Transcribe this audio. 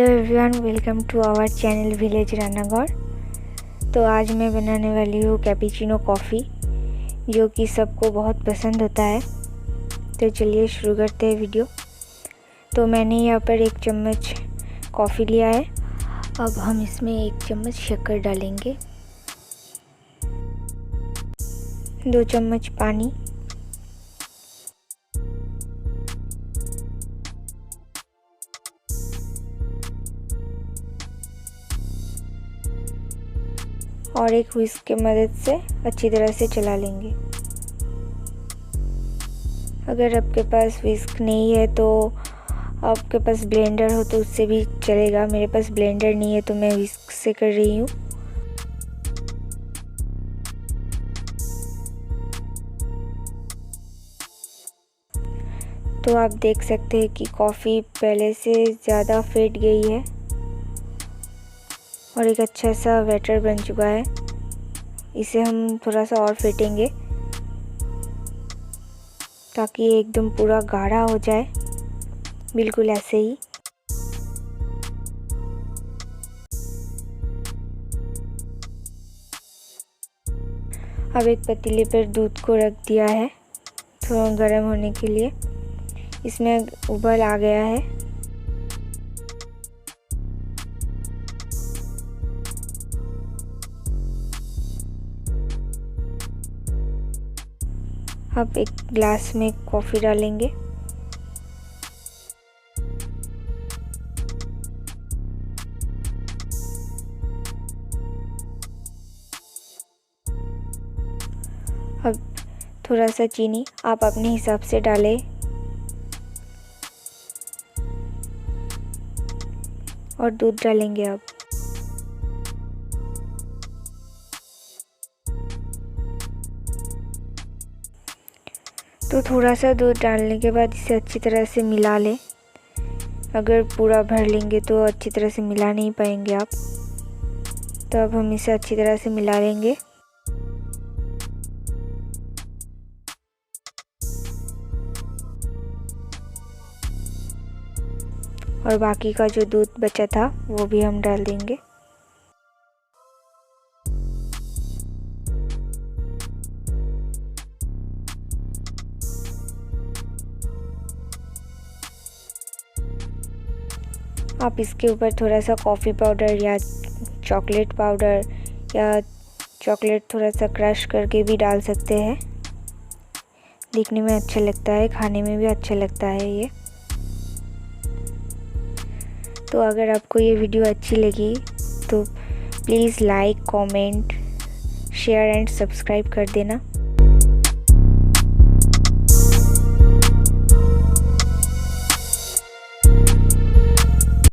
Hello everyone, welcome to our channel village Ranagarh. तो आज मैं बनाने वाली हूँ कैपुचिनो कॉफ़ी, जो कि सबको बहुत पसंद होता है। तो चलिए शुरू करते हैं वीडियो। तो मैंने यहाँ पर 1 चम्मच कॉफ़ी लिया है। अब हम इसमें 1 चम्मच शक्कर डालेंगे, 2 चम्मच पानी, और एक व्हिस्क की मदद से अच्छी तरह से चला लेंगे। अगर आपके पास व्हिस्क नहीं है तो आपके पास ब्लेंडर हो तो उससे भी चलेगा। मेरे पास ब्लेंडर नहीं है तो मैं व्हिस्क से कर रही हूँ। तो आप देख सकते हैं कि कॉफ़ी पहले से ज़्यादा फेंट गई है और एक अच्छा सा बैटर बन चुका है। इसे हम थोड़ा सा और फेंटेंगे ताकि ये एकदम पूरा गाढ़ा हो जाए, बिल्कुल ऐसे ही। अब एक पतीले पर दूध को रख दिया है थोड़ा गर्म होने के लिए। इसमें उबाल आ गया है। अब एक ग्लास में कॉफ़ी डालेंगे। अब थोड़ा सा चीनी आप अपने हिसाब से डालें। और दूध डालेंगे अब। तो थोड़ा सा दूध डालने के बाद इसे अच्छी तरह से मिला लें। अगर पूरा भर लेंगे तो अच्छी तरह से मिला नहीं पाएंगे आप। तो अब हम इसे अच्छी तरह से मिला लेंगे। और बाकी का जो दूध बचा था वो भी हम डाल देंगे। आप इसके ऊपर थोड़ा सा कॉफ़ी पाउडर या चॉकलेट पाउडर या चॉकलेट थोड़ा सा क्रश करके भी डाल सकते हैं। दिखने में अच्छा लगता है, खाने में भी अच्छा लगता है ये। तो अगर आपको ये वीडियो अच्छी लगी तो please like, comment, share and subscribe कर देना।